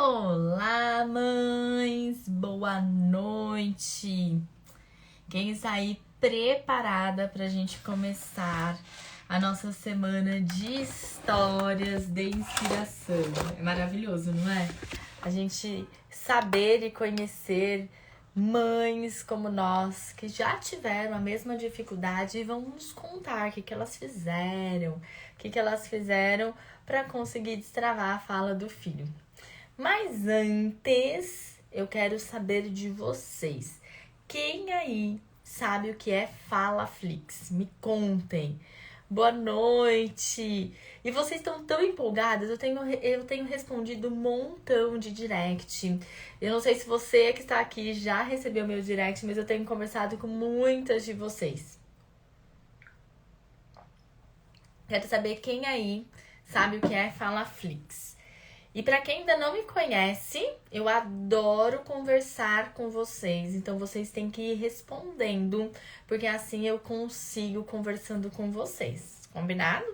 Olá, mães! Boa noite! Quem está aí preparada para a gente começar a nossa semana de histórias de inspiração? É maravilhoso, não é? A gente saber e conhecer mães como nós que já tiveram a mesma dificuldade e vão nos contar o que elas fizeram para conseguir destravar a fala do filho. Mas antes, eu quero saber de vocês. Quem aí sabe o que é Falaflix? Me contem. Boa noite! E vocês estão tão empolgadas? Eu tenho respondido um montão de direct. Eu não sei se você que está aqui já recebeu meu direct, mas eu tenho conversado com muitas de vocês. Quero saber quem aí sabe o que é Falaflix. E para quem ainda não me conhece, eu adoro conversar com vocês. Então vocês têm que ir respondendo, porque assim eu consigo conversando com vocês. Combinado?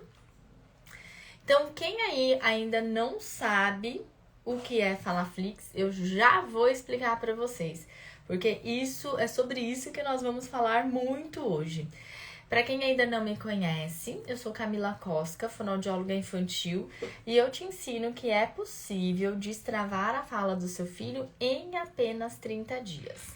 Então, quem aí ainda não sabe o que é Falaflix, eu já vou explicar para vocês, porque isso é sobre isso que nós vamos falar muito hoje. Para quem ainda não me conhece, eu sou Camila Cosca, fonoaudióloga infantil, e eu te ensino que é possível destravar a fala do seu filho em apenas 30 dias.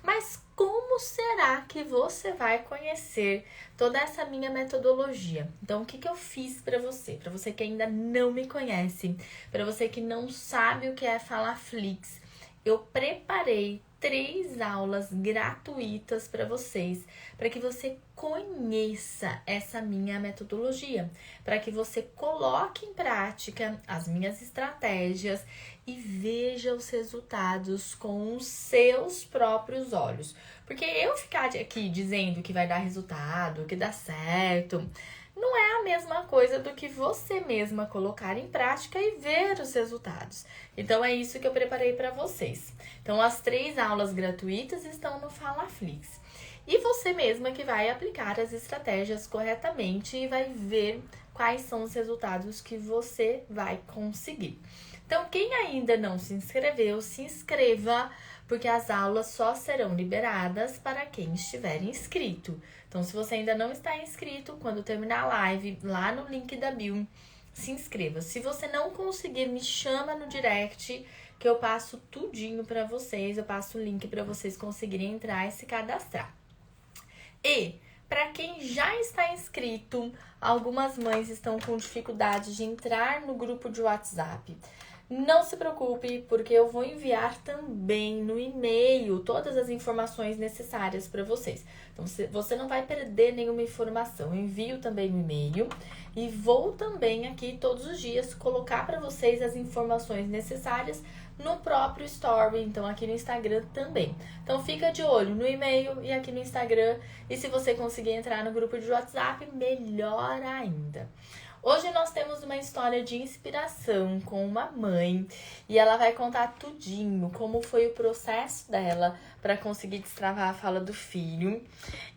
Mas como será que você vai conhecer toda essa minha metodologia? Então, o que eu fiz para você? Para você que ainda não me conhece, para você que não sabe o que é Falaflix, eu preparei 3 aulas gratuitas para vocês, para que você conheça essa minha metodologia, para que você coloque em prática as minhas estratégias e veja os resultados com os seus próprios olhos. Porque eu ficar aqui dizendo que vai dar resultado, que dá certo, não é a mesma coisa do que você mesma colocar em prática e ver os resultados. Então é isso que eu preparei para vocês. Então as 3 aulas gratuitas estão no Falaflix. E você mesma que vai aplicar as estratégias corretamente e vai ver quais são os resultados que você vai conseguir. Então, quem ainda não se inscreveu, se inscreva, porque as aulas só serão liberadas para quem estiver inscrito. Então, se você ainda não está inscrito, quando terminar a live, lá no link da bio, se inscreva. Se você não conseguir, me chama no direct, que eu passo tudinho para vocês, eu passo o link para vocês conseguirem entrar e se cadastrar. E para quem já está inscrito, algumas mães estão com dificuldade de entrar no grupo de WhatsApp. Não se preocupe, porque eu vou enviar também no e-mail todas as informações necessárias para vocês. Então, você não vai perder nenhuma informação. Eu envio também no e-mail e vou também aqui todos os dias colocar para vocês as informações necessárias no próprio Story, então aqui no Instagram também. Então fica de olho no e-mail e aqui no Instagram. E se você conseguir entrar no grupo de WhatsApp, melhor ainda. Hoje nós temos uma história de inspiração com uma mãe e ela vai contar tudinho, como foi o processo dela para conseguir destravar a fala do filho.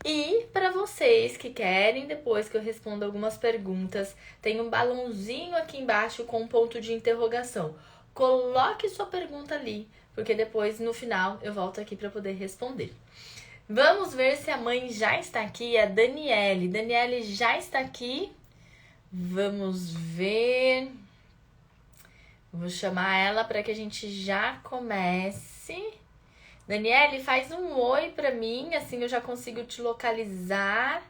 E para vocês que querem, depois que eu respondo algumas perguntas, tem um balãozinho aqui embaixo com um ponto de interrogação. Coloque sua pergunta ali, porque depois no final eu volto aqui para poder responder. Vamos ver se a mãe já está aqui, a Daniele. Daniele já está aqui. Vamos ver. Vou chamar ela para que a gente já comece. Daniele, faz um oi para mim, assim eu já consigo te localizar.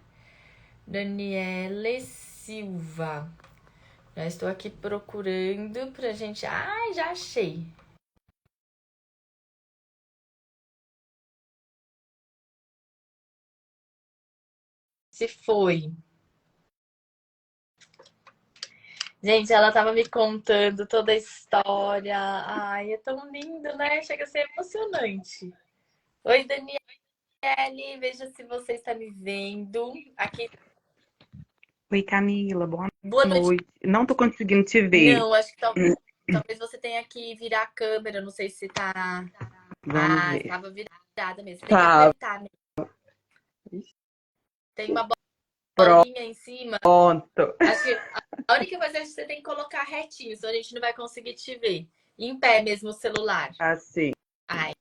Daniele Silva. Já estou aqui procurando pra gente. Ai, já achei. Se foi. Gente, ela tava me contando toda a história. Ai, é tão lindo, né? Chega a ser emocionante. Oi, Daniele, veja se você está me vendo. Aqui, Oi, Camila, boa boa noite. noite. Não tô conseguindo te ver. Não, acho que talvez você tenha que virar a câmera. Não sei se tá. Vamos Ah, ver. estava virada mesmo. Você tem que Tá, apertar mesmo. Tem uma bolinha em cima. pronto. Acho que a única coisa é que você tem que colocar retinho, senão a gente não vai conseguir te ver. Em pé mesmo o celular. Assim. Aí,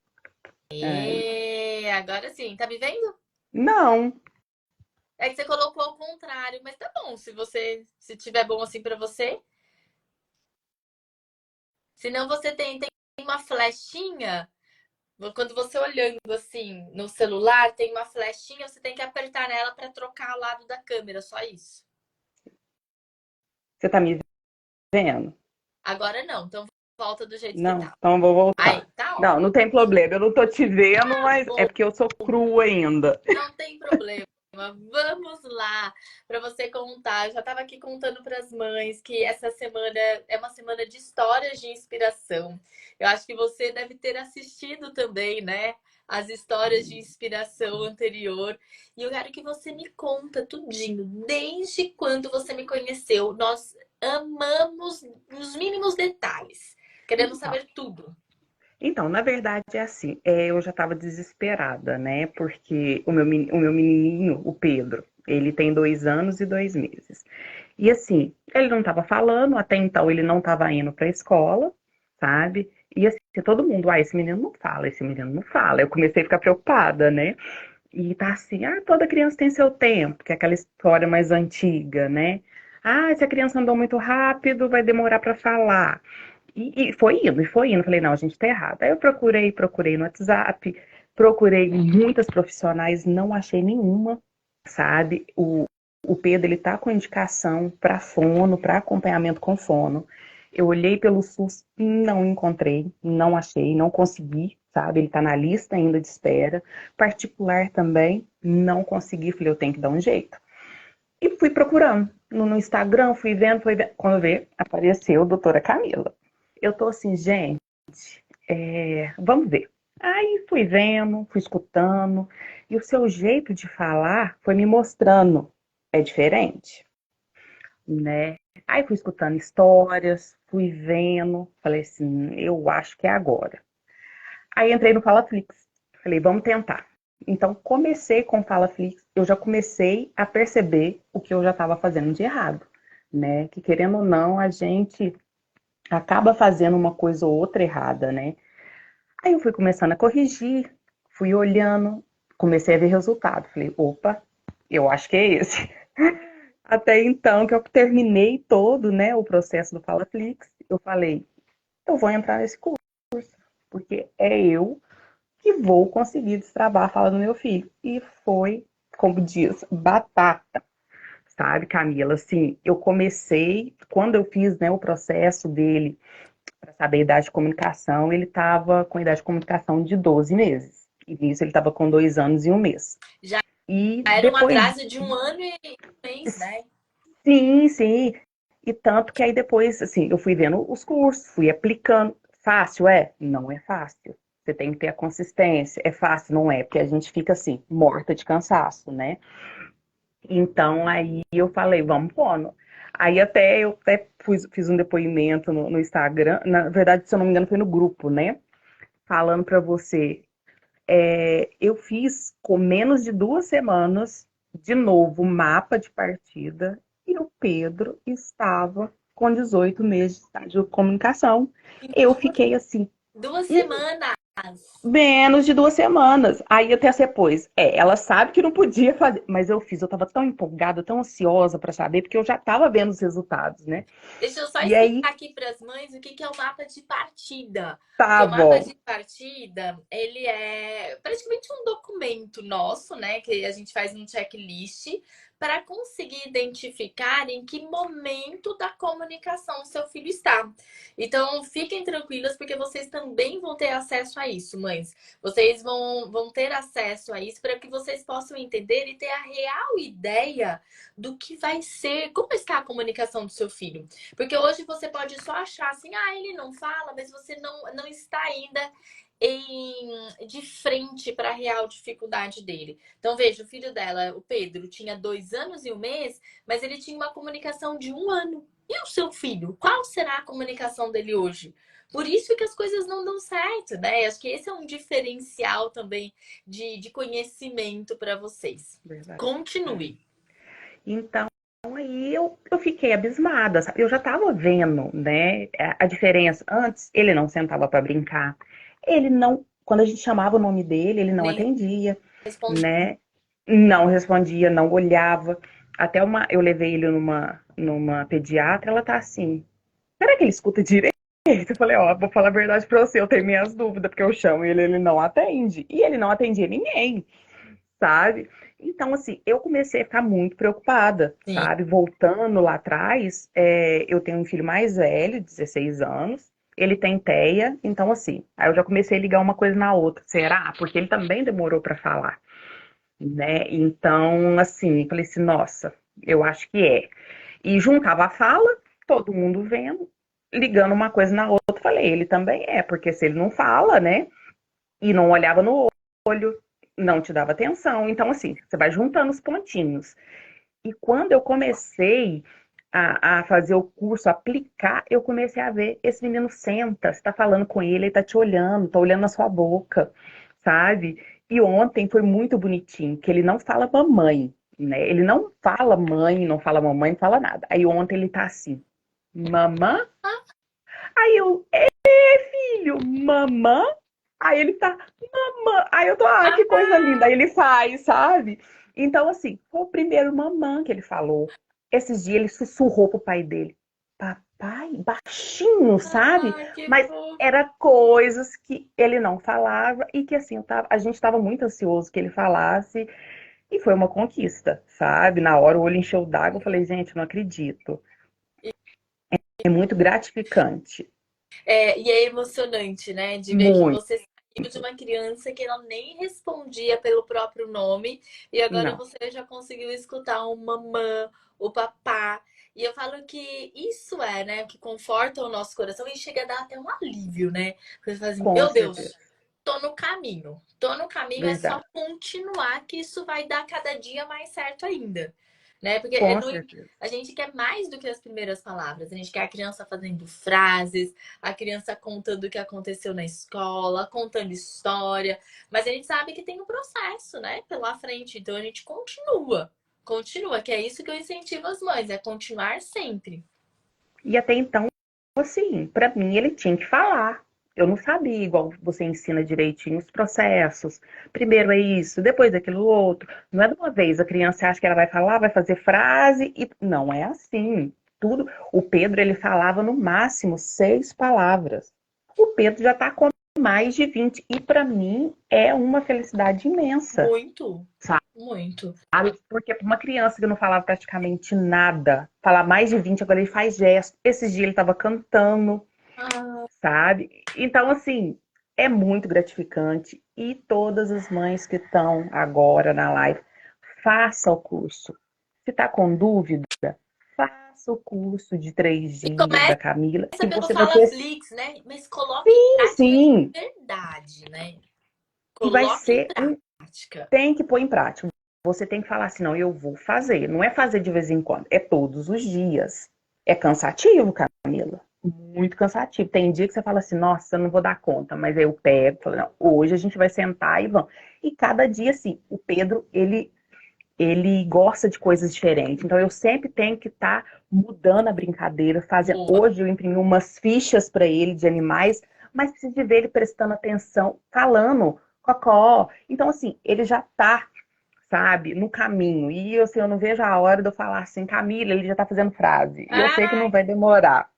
É. agora sim, tá me vendo? Não. É que você colocou ao contrário, mas tá bom, se tiver bom assim pra você. Se não, você tem uma flechinha. Quando você olhando assim no celular, tem uma flechinha, você tem que apertar nela pra trocar o lado da câmera, só isso. Você tá me vendo? Agora não, então volta do jeito que Não, tá. então eu vou voltar. Aí, tá Não, não tem problema. Eu não tô te vendo, mas é bom. porque eu sou crua ainda. Não tem problema. Vamos lá para você contar. Eu já estava aqui contando para as mães que essa semana é uma semana de histórias de inspiração. Eu acho que você deve ter assistido também, né? As histórias de inspiração anterior. E eu quero que você me conta tudinho, desde quando você me conheceu. Nós amamos os mínimos detalhes. Queremos Então, saber tudo. Então, na verdade é assim, eu já estava desesperada, né? Porque o meu menininho, o Pedro, ele tem 2 anos e 2 meses. E assim, ele não estava falando, até então ele não estava indo para a escola, sabe? E assim, todo mundo, esse menino não fala, esse menino não fala. Eu comecei a ficar preocupada, né? E tá assim, toda criança tem seu tempo, que é aquela história mais antiga, né? Se a criança andou muito rápido, vai demorar para falar. E foi indo, e foi indo. Falei, não, a gente tá errado. Aí eu procurei no WhatsApp, procurei muitas profissionais, não achei nenhuma, sabe? O Pedro, ele tá com indicação para fono, para acompanhamento com fono. Eu olhei pelo SUS, não encontrei, não achei, não consegui, sabe? Ele tá na lista ainda de espera. Particular também, não consegui. Falei, eu tenho que dar um jeito. E fui procurando no Instagram, fui vendo, quando eu vi, apareceu a doutora Camila. Eu tô assim, gente, vamos ver. Aí fui vendo, fui escutando, e o seu jeito de falar foi me mostrando, é diferente, né? Aí fui escutando histórias, fui vendo, falei assim, eu acho que é agora. Aí entrei no Falaflix, falei, vamos tentar. Então comecei com o Falaflix, eu já comecei a perceber o que eu já estava fazendo de errado, né? Que querendo ou não, a gente acaba fazendo uma coisa ou outra errada, né? Aí eu fui começando a corrigir, fui olhando, comecei a ver resultado. Falei, opa, eu acho que é esse. Até então que eu terminei todo, né, o processo do Falaflix, eu falei, eu vou entrar nesse curso, porque é eu que vou conseguir destravar a fala do meu filho. E foi, como diz, batata, sabe, Camila? Assim, eu comecei, quando eu fiz, né, o processo dele para saber a idade de comunicação, ele estava com a idade de comunicação de 12 meses. E nisso ele estava com 2 anos e 1 mês. Já E era um depois, atraso de 1 ano e 1 mês, né? sim, sim. E tanto que aí depois, assim, eu fui vendo os cursos, fui aplicando. Fácil é? Não é fácil. Você tem que ter a consistência. É fácil? Não é, porque a gente fica assim, morta de cansaço, né? Então aí eu falei, vamos pondo. Aí eu até fiz um depoimento no Instagram. Na verdade, se eu não me engano, foi no grupo, né? Falando para você, eu fiz com menos de 2 semanas, de novo, o mapa de partida, e o Pedro estava com 18 meses de estágio de comunicação. Em Eu fiquei assim, 2 semanas. menos de 2 semanas. Aí até você pôs, ela sabe que não podia fazer, mas eu fiz, eu estava tão empolgada, tão ansiosa para saber, porque eu já estava vendo os resultados, né? Deixa eu só E aí, explicar aqui para as mães o que é o mapa de partida. Porque tá o mapa bom. de partida, ele é praticamente um documento nosso, né? Que a gente faz um checklist para conseguir identificar em que momento da comunicação o seu filho está. Então, fiquem tranquilas, porque vocês também vão ter acesso a isso, mães. Vocês vão ter acesso a isso para que vocês possam entender e ter a real ideia do que vai ser, como está a comunicação do seu filho. Porque hoje você pode só achar assim, ele não fala, mas você não está ainda de frente para a real dificuldade dele. Então, veja, o filho dela, o Pedro, tinha 2 anos e 1 mês, mas ele tinha uma comunicação de 1 ano. E o seu filho? Qual será a comunicação dele hoje? Por isso que as coisas não dão certo, né? Acho que esse é um diferencial também de conhecimento para vocês. Verdade. Continue. Então, aí eu fiquei abismada, sabe? Eu já estava vendo, né, a diferença. Antes, ele não sentava para brincar. Ele não, quando a gente chamava o nome dele, ele não Nem atendia, respondi. né? Não respondia, não olhava. Eu levei ele numa pediatra, ela tá assim, será que ele escuta direito? Eu falei, ó, vou falar a verdade pra você, eu tenho minhas dúvidas, porque eu chamo ele, ele não atende. E ele não atendia ninguém, sabe? Então, assim, eu comecei a ficar muito preocupada, Sim. sabe? Voltando lá atrás, eu tenho um filho mais velho, 16 anos, ele tem TEA, então, assim, aí eu já comecei a ligar uma coisa na outra. Será? Porque ele também demorou para falar, né? Então, assim, falei assim, nossa, eu acho que é. E juntava a fala, todo mundo vendo, ligando uma coisa na outra, falei, ele também é, porque se ele não fala, né? E não olhava no olho, não te dava atenção. Então, assim, você vai juntando os pontinhos. E quando eu comecei a fazer o curso, aplicar, eu comecei a ver, esse menino senta, você tá falando com ele tá te olhando, tá olhando na sua boca, sabe? E ontem foi muito bonitinho, que ele não fala mamãe, né? Ele não fala mãe, não fala mamãe, não fala nada. Aí ontem ele tá assim, mamã? Aí eu, filho, mamã? Aí ele tá, mamã. Aí eu tô, que coisa linda. Aí ele faz, sabe? Então, assim, foi o primeiro mamã que ele falou. Esses dias ele sussurrou pro pai dele. Papai, baixinho, sabe? Ai, que Mas fofo. era coisas que ele não falava e que, assim, a gente tava muito ansioso que ele falasse. E foi uma conquista, sabe? Na hora o olho encheu d'água, eu falei, gente, não acredito. É muito gratificante. É, e é emocionante, né? De ver que Muito. você saiu de uma criança que ela nem respondia pelo próprio nome e agora Não, você já conseguiu escutar o mamã, o papá. E eu falo que isso é, né, o que conforta o nosso coração e chega a dar até um alívio, né? Porque você fala assim, com meu certeza. Deus, tô no caminho. Tô no caminho, é só Verdade. continuar que isso vai dar cada dia mais certo ainda. Né? Porque Com certeza. a gente quer mais do que as primeiras palavras. A gente quer a criança fazendo frases, a criança contando o que aconteceu na escola, contando história. Mas a gente sabe que tem um processo, né? Pela frente. Então a gente continua. Continua, que é isso que eu incentivo as mães, é continuar sempre. E até então, assim, para mim ele tinha que falar. Eu não sabia, igual você ensina direitinho os processos. Primeiro é isso, depois aquilo outro. Não é de uma vez, a criança acha que ela vai falar, vai fazer frase e não é assim. Tudo. O Pedro, ele falava no máximo 6 palavras. O Pedro já está com mais de 20 e para mim é uma felicidade imensa. Muito, muito. Porque para uma criança que não falava praticamente nada, falar mais de 20 agora ele faz gesto. Esses dias ele estava cantando, Ah, sabe? Então, assim, é muito gratificante. E todas as mães que estão agora na live, faça o curso. Se está com dúvida, faça o curso de três e dias começa da Camila, que pelo você vai Fala ter, Flix, né? Mas coloque em prática de sim, verdade, né? e vai Coloque em ser prática. tem que pôr em prática. Você tem que falar assim, não, eu vou fazer. Não é fazer de vez em quando, é todos os dias. É cansativo, Camila. Muito cansativo. Tem dia que você fala assim, nossa, eu não vou dar conta, mas aí eu pego, falo, não, hoje a gente vai sentar e vamos. E cada dia, assim, o Pedro, ele gosta de coisas diferentes. Então eu sempre tenho que estar mudando a brincadeira, fazendo. Boa. Hoje eu imprimi umas fichas para ele de animais, mas preciso de ver ele prestando atenção, falando, cocó. Então, assim, ele já tá, sabe, no caminho. E assim, eu não vejo a hora de eu falar assim, Camila, ele já tá fazendo frase. E eu sei que não vai demorar.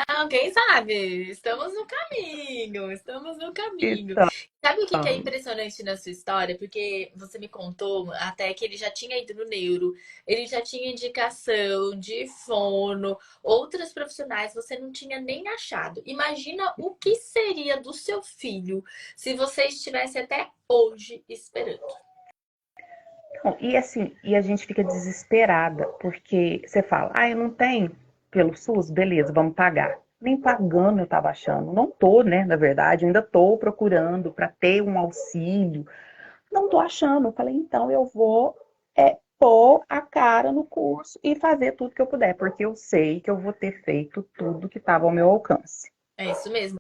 Não, quem sabe? Estamos no caminho, estamos no caminho. Então, Sabe o que que é impressionante na sua história? Porque você me contou até que ele já tinha ido no neuro, ele já tinha indicação de fono, outras profissionais você não tinha nem achado. Imagina o que seria do seu filho se você estivesse até hoje esperando. e assim, e a gente fica desesperada, porque você fala, eu não tenho pelo SUS, beleza, vamos pagar. Nem pagando eu tava achando. Não tô, né, na verdade, ainda tô procurando para ter um auxílio. Não tô achando. Eu falei, então eu vou pôr a cara no curso e fazer tudo que eu puder, porque eu sei que eu vou ter feito tudo que estava ao meu alcance. É isso mesmo.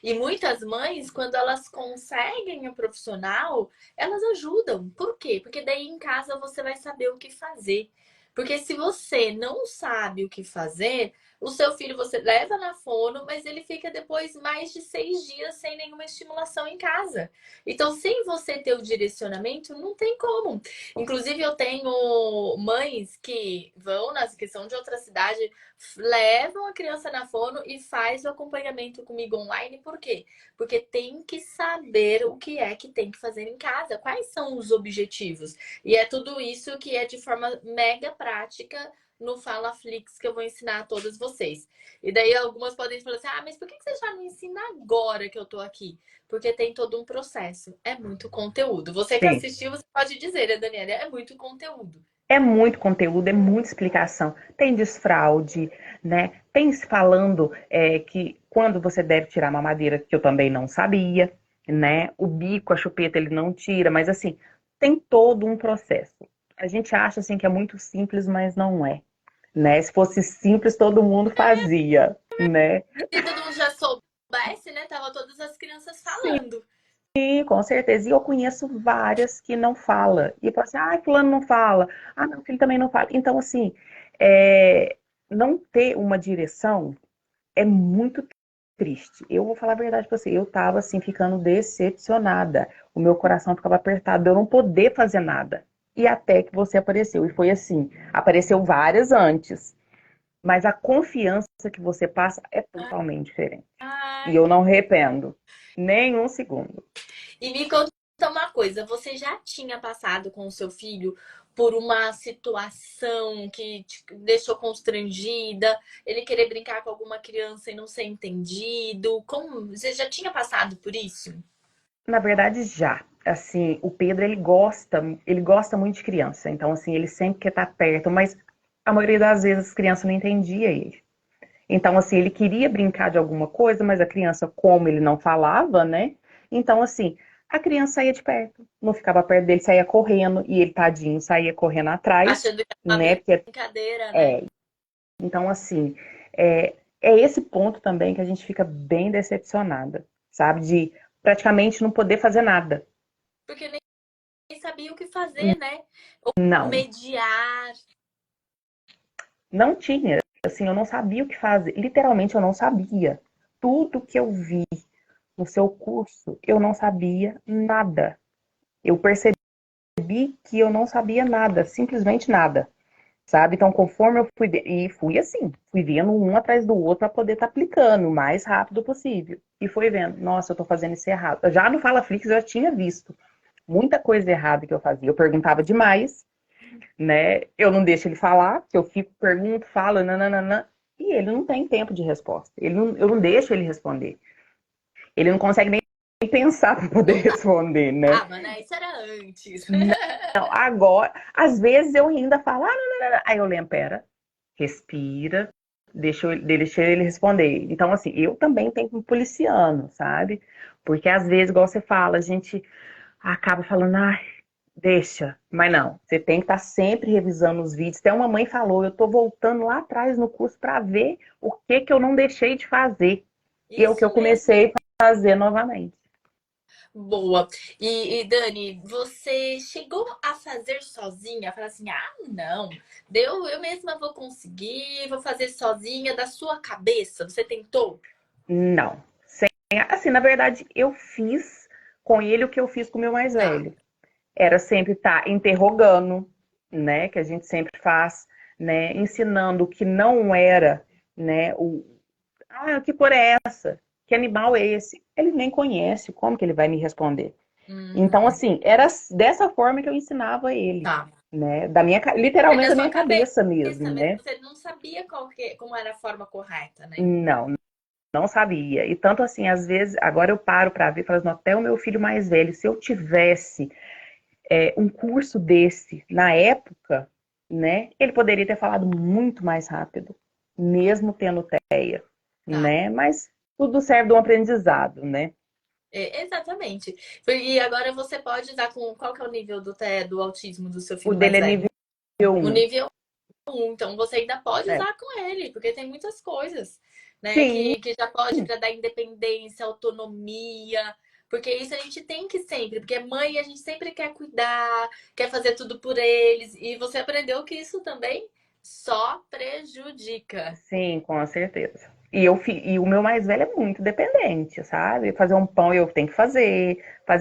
E muitas mães, quando elas conseguem o profissional, elas ajudam. Por quê? Porque daí em casa você vai saber o que fazer. Porque se você não sabe o que fazer, o seu filho você leva na fono, mas ele fica depois mais de 6 dias sem nenhuma estimulação em casa. Então, sem você ter o direcionamento, não tem como. Inclusive, eu tenho mães que vão, que são de outra cidade, levam a criança na fono e faz o acompanhamento comigo online. Por quê? Porque tem que saber o que é que tem que fazer em casa, quais são os objetivos. E é tudo isso que é de forma mega prática no Fala Flix que eu vou ensinar a todos vocês. E daí algumas podem falar assim: ah, mas por que você já não ensina agora que eu tô aqui? Porque tem todo um processo. É muito conteúdo. Você que Sim. assistiu, você pode dizer, né, Daniela? É muito conteúdo. É muito conteúdo, é muita explicação. Tem desfraude, né? Tem falando que quando você deve tirar a mamadeira, que eu também não sabia, né? O bico, a chupeta, ele não tira, mas assim, tem todo um processo. A gente acha assim que é muito simples, mas não é, né? Se fosse simples, todo mundo fazia, né? Se todo mundo já soubesse, né? Tava todas as crianças falando. Sim, com certeza. E eu conheço várias que não fala. E fala assim, ah, fulano não fala. Ah, meu filho também não fala. Então, assim, não ter uma direção é muito triste. Eu vou falar a verdade pra você. Eu tava, assim, ficando decepcionada. O meu coração ficava apertado de eu não poder fazer nada. E até que você apareceu. E foi assim, apareceu várias antes. Mas a confiança que você passa é totalmente diferente. E Ai. eu não arrependo. Nem um segundo. E me conta uma coisa, você já tinha passado com o seu filho por uma situação que te deixou constrangida, ele querer brincar com alguma criança e não ser entendido? Como você já tinha passado por isso? Na verdade, já. Assim, o Pedro, ele gosta muito de criança. Então, assim, ele sempre quer estar perto, mas a maioria das vezes as crianças não entendia ele. Então, assim, ele queria brincar de alguma coisa, mas a criança, como ele não falava, né? Então, assim, a criança saía de perto, não ficava perto dele, saía correndo, e ele, tadinho, saía correndo atrás, Achando que era né? uma Porque, brincadeira, né? então, assim, é esse ponto também que a gente fica bem decepcionada, sabe? De praticamente não poder fazer nada. Porque nem sabia o que fazer, né? Ou Não. mediar. Não tinha, assim, eu não sabia o que fazer. Literalmente, eu não sabia. Tudo que eu vi no seu curso, eu não sabia nada. Eu percebi que eu não sabia nada, simplesmente nada, sabe? Então, conforme eu e fui assim, fui vendo um atrás do outro para poder estar aplicando o mais rápido possível. E fui vendo, nossa, eu tô fazendo isso errado. Já no Fala Flix eu já tinha visto muita coisa errada que eu fazia. Eu perguntava demais, né? Eu não deixo ele falar, se eu fico, pergunto, falo, nananana, e ele não tem tempo de resposta. Eu não deixo ele responder. Ele não consegue nem pensar para poder Não responder, né? dava, né? Isso era antes. Não, agora, às vezes eu ainda falo, aí eu lembro, pera, respira, deixa ele responder. Então, assim, eu também tenho que me policiando, sabe? Porque às vezes, igual você fala, a gente acaba falando, ai, deixa, mas não, você tem que estar sempre revisando os vídeos. Até uma mãe falou, eu tô voltando lá atrás no curso para ver o que que eu não deixei de fazer. E é o que eu Isso mesmo. comecei a fazer novamente. Boa. E Dani, você chegou a fazer sozinha? Falar assim, ah, não, eu mesma vou conseguir, vou fazer sozinha da sua cabeça. Você tentou? Não. Assim, na verdade, eu fiz com ele o que eu fiz com o meu mais Tá. velho. Era sempre estar interrogando, né, que a gente sempre faz, né, ensinando o que não era, né, que cor é essa? Que animal é esse? Ele nem conhece, como que ele vai me responder? Então, Hum, assim, era dessa forma que eu ensinava ele, tá. né, É literalmente da da sua minha cabeça cabeça mesmo, mesmo. né? Você não sabia como era a forma correta, né? Não, não sabia. E tanto assim, às vezes, agora eu paro para ver, falo assim, até o meu filho mais velho, se eu tivesse um curso desse na época, né, ele poderia ter falado muito mais rápido, mesmo tendo TEA, Tá. né? Mas tudo serve de um aprendizado, né? É, exatamente. E agora você pode usar com qual que é o nível do autismo do seu O filho dele mais é velho? nível O 1. nível então você ainda pode É. usar com ele, porque tem muitas coisas, né, Sim, que já pode para dar independência, autonomia. Porque isso a gente tem que sempre, porque mãe a gente sempre quer cuidar, quer fazer tudo por eles. E você aprendeu que isso também só prejudica. Sim, com certeza. E o meu mais velho é muito dependente, sabe? Fazer um pão eu tenho que fazer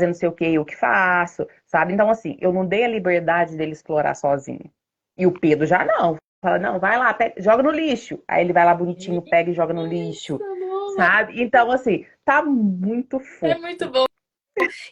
não sei o que eu que faço, sabe? Então, assim, eu não dei a liberdade dele explorar sozinho. E o Pedro já não. Fala, não, vai lá, joga no lixo. Aí ele vai lá bonitinho, pega e joga no lixo, Isso, boa. sabe? Então, assim, tá muito É muito fofo. bom.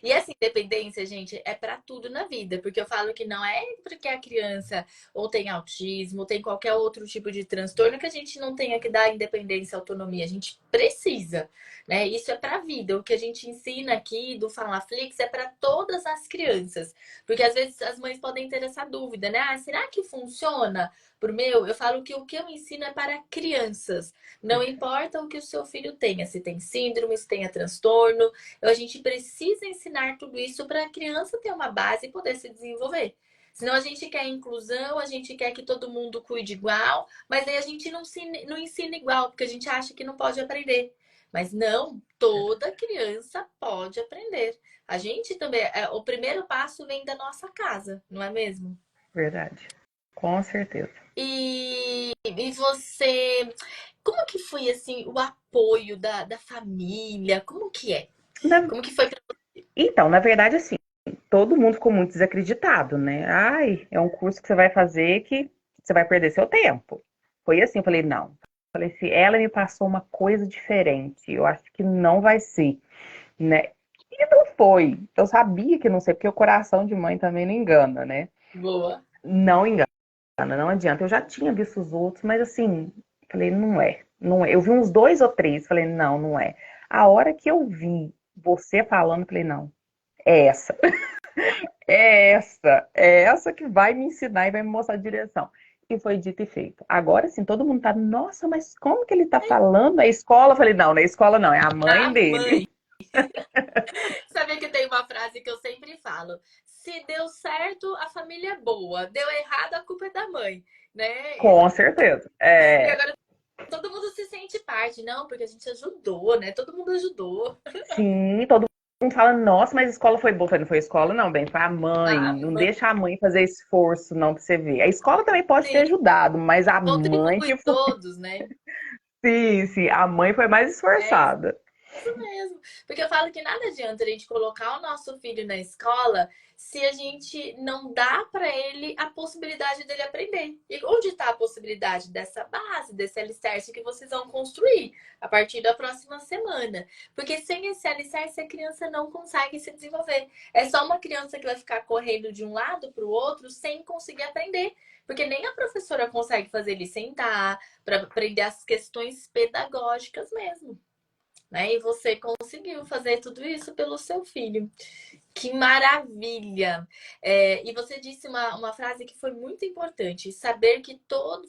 E essa independência, gente, é pra tudo na vida, porque eu falo que não é porque a criança ou tem autismo, ou tem qualquer outro tipo de transtorno que a gente não tenha que dar independência, autonomia. A gente precisa, né? Isso é pra vida. O que a gente ensina aqui do Falaflix é pra todas as crianças, porque às vezes as mães podem ter essa dúvida, né? Ah, será que funciona pro meu? Eu falo que o que eu ensino é para crianças. Não importa o que o seu filho tenha, se tem síndrome, se tenha transtorno, a gente precisa ensinar tudo isso para a criança ter uma base e poder se desenvolver. Senão a gente quer inclusão, a gente quer que todo mundo cuide igual, mas aí a gente não ensina igual, porque a gente acha que não pode aprender. Mas não, toda criança pode aprender. A gente também, o primeiro passo vem da nossa casa, não é mesmo? Verdade. Com certeza. E você, como que foi assim o apoio da família? Como que é? Na- Como que foi? Então, na verdade, assim, todo mundo ficou muito desacreditado, né? Ai, é um curso que você vai fazer que você vai perder seu tempo. Foi assim, eu falei, não. Falei, se ela me passou uma coisa diferente, eu acho que não vai ser, né? E não foi. Eu sabia que não sei, porque o coração de mãe também não engana, né? Boa. Não engana, não adianta. Eu já tinha visto os outros, mas assim, falei, não é, não é. Eu vi uns dois ou três, falei, não, não é. A hora que eu vi você falando, falei, não, é essa. É essa que vai me ensinar e vai me mostrar a direção. E foi dito e feito. Agora sim, todo mundo tá, nossa, mas como que ele tá falando na escola? Eu falei, não, na escola não, é a mãe A dele. mãe. Sabia que tem uma frase que eu sempre falo: se deu certo, a família é boa. Deu errado, a culpa é da mãe, né? Com certeza. Porque É, agora todo mundo se sente parte, não, porque a gente ajudou, né? Todo mundo ajudou. sim, todo mundo fala, nossa, mas a escola foi boa. Eu falei, não foi a escola, não, bem, foi a mãe. A Não mãe deixa a mãe fazer esforço, não, pra você ver. A escola também pode ter ajudado, mas a mãe contribui que foi. todos, né? Sim, sim, a mãe foi mais É esforçada. isso mesmo. Porque eu falo que nada adianta a gente colocar o nosso filho na escola se a gente não dá para ele a possibilidade dele aprender. E onde está a possibilidade dessa base, desse alicerce que vocês vão construir a partir da próxima semana? Porque sem esse alicerce a criança não consegue se desenvolver. É só uma criança que vai ficar correndo de um lado para o outro sem conseguir aprender. Porque nem a professora consegue fazer ele sentar para aprender as questões pedagógicas mesmo, né? E você conseguiu fazer tudo isso pelo seu filho. Que maravilha! E você disse uma frase que foi muito importante: saber que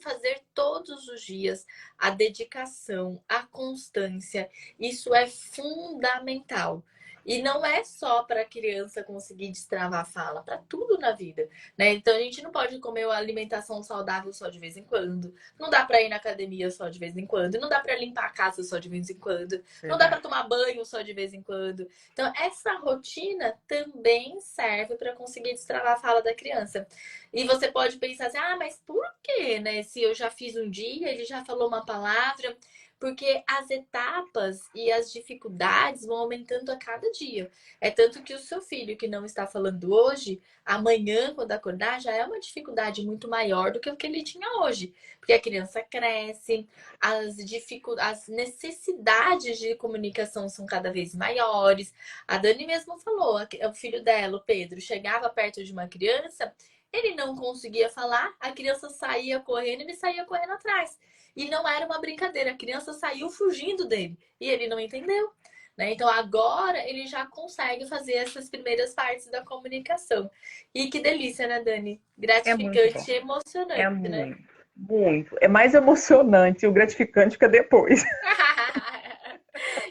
fazer todos os dias a dedicação, a constância, isso é fundamental. E não é só para a criança conseguir destravar a fala, para tudo na vida, né? Então a gente não pode comer uma alimentação saudável só de vez em quando, não dá para ir na academia só de vez em quando, não dá para limpar a casa só de vez em quando, não dá para Verdade. tomar banho só de vez em quando. Então, essa rotina também serve para conseguir destravar a fala da criança. E você pode pensar assim: ah, mas por quê, né? Se eu já fiz um dia, ele já falou uma palavra. Porque as etapas e as dificuldades vão aumentando a cada dia. É tanto que o seu filho que não está falando hoje, amanhã, quando acordar, já é uma dificuldade muito maior do que o que ele tinha hoje. Porque a criança cresce, as necessidades de comunicação são cada vez maiores. A Dani mesmo falou, o filho dela, o Pedro, chegava perto de uma criança, ele não conseguia falar, a criança saía correndo e ele saía correndo atrás. E não era uma brincadeira, a criança saiu fugindo dele e ele não entendeu. Né? Então agora ele já consegue fazer essas primeiras partes da comunicação. E que delícia, né, Dani? É muito bom. Gratificante e É emocionante, né? muito, muito. É mais emocionante, o gratificante fica depois.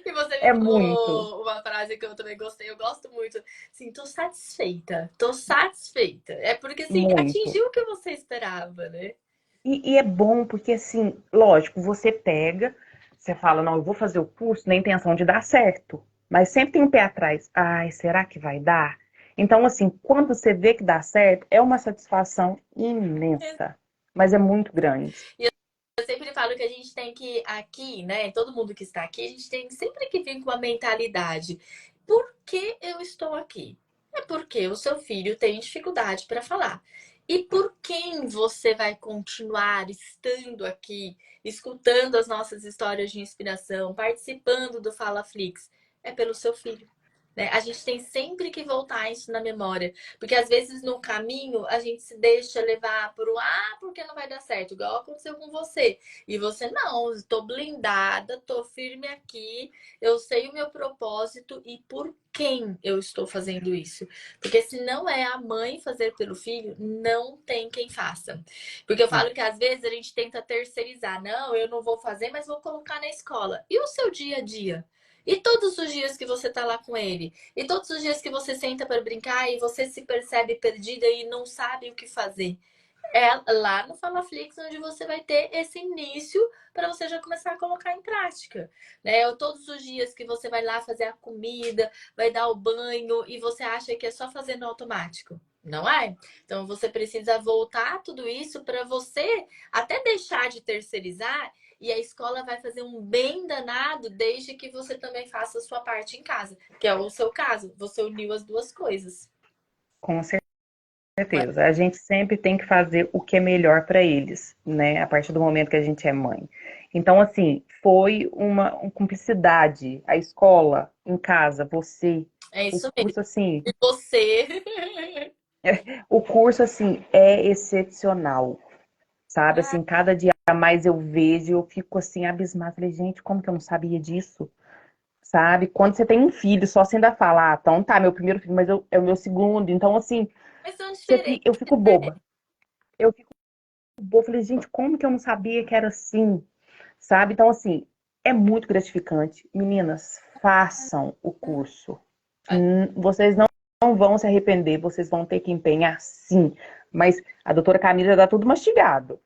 E você me É muito, falou uma frase que eu também gostei, eu gosto muito. Assim, tô satisfeita, tô satisfeita. É porque, assim, muito. atingiu o que você esperava, né? E é bom porque, assim, lógico, você pega, você fala, não, eu vou fazer o curso na intenção de dar certo. mas sempre tem um pé atrás. Ai, será que vai dar? Então, assim, quando você vê que dá certo, é uma satisfação imensa, mas é muito grande. Eu sempre falo que a gente tem que, aqui, né? Todo mundo que está aqui, a gente tem sempre que vir com a mentalidade. Por que eu estou aqui? É porque o seu filho tem dificuldade para falar. E por quem você vai continuar estando aqui, escutando as nossas histórias de inspiração, participando do Fala Flix? É pelo seu filho. Né? A gente tem sempre que voltar isso na memória. Porque às vezes no caminho a gente se deixa levar por porque não vai dar certo, igual aconteceu com você. E você, não, estou blindada, estou firme aqui, eu sei o meu propósito e por quem eu estou fazendo isso. Porque se não é a mãe fazer pelo filho, não tem quem faça. Porque eu falo que às vezes a gente tenta terceirizar. Não, eu não vou fazer, mas vou colocar na escola. E o seu dia a dia? E todos os dias que você tá lá com ele? E todos os dias que você senta para brincar e você se percebe perdida e não sabe o que fazer? É lá no FalaFlix onde você vai ter esse início para você já começar a colocar em prática, né? Ou todos os dias que você vai lá fazer a comida, vai dar o banho e você acha que é só fazer no automático. Não é? Então você precisa voltar tudo isso para você até deixar de terceirizar e a escola vai fazer um bem danado desde que você também faça a sua parte em casa, que é o seu caso. Você uniu as duas coisas. Com certeza. A gente sempre tem que fazer o que é melhor para eles, né? A partir do momento que a gente é mãe. Então, assim, foi uma cumplicidade. A escola, em casa, você, É o isso mesmo. curso, assim, E você. o curso, assim, é excepcional, sabe? Assim, cada dia mais eu vejo, eu fico, assim, abismada. Falei, gente, como que eu não sabia disso? Sabe? Quando você tem um filho, só você ainda fala, então tá, meu primeiro filho, mas é o meu segundo. Então, assim, Mas são diferentes. eu fico boba. Eu fico boba. Falei, gente, como que eu não sabia que era assim? Sabe? Então, assim, é muito gratificante. Meninas, façam o curso. Vocês não vão se arrepender, vocês vão ter que empenhar sim. Mas a doutora Camila já dá tudo mastigado.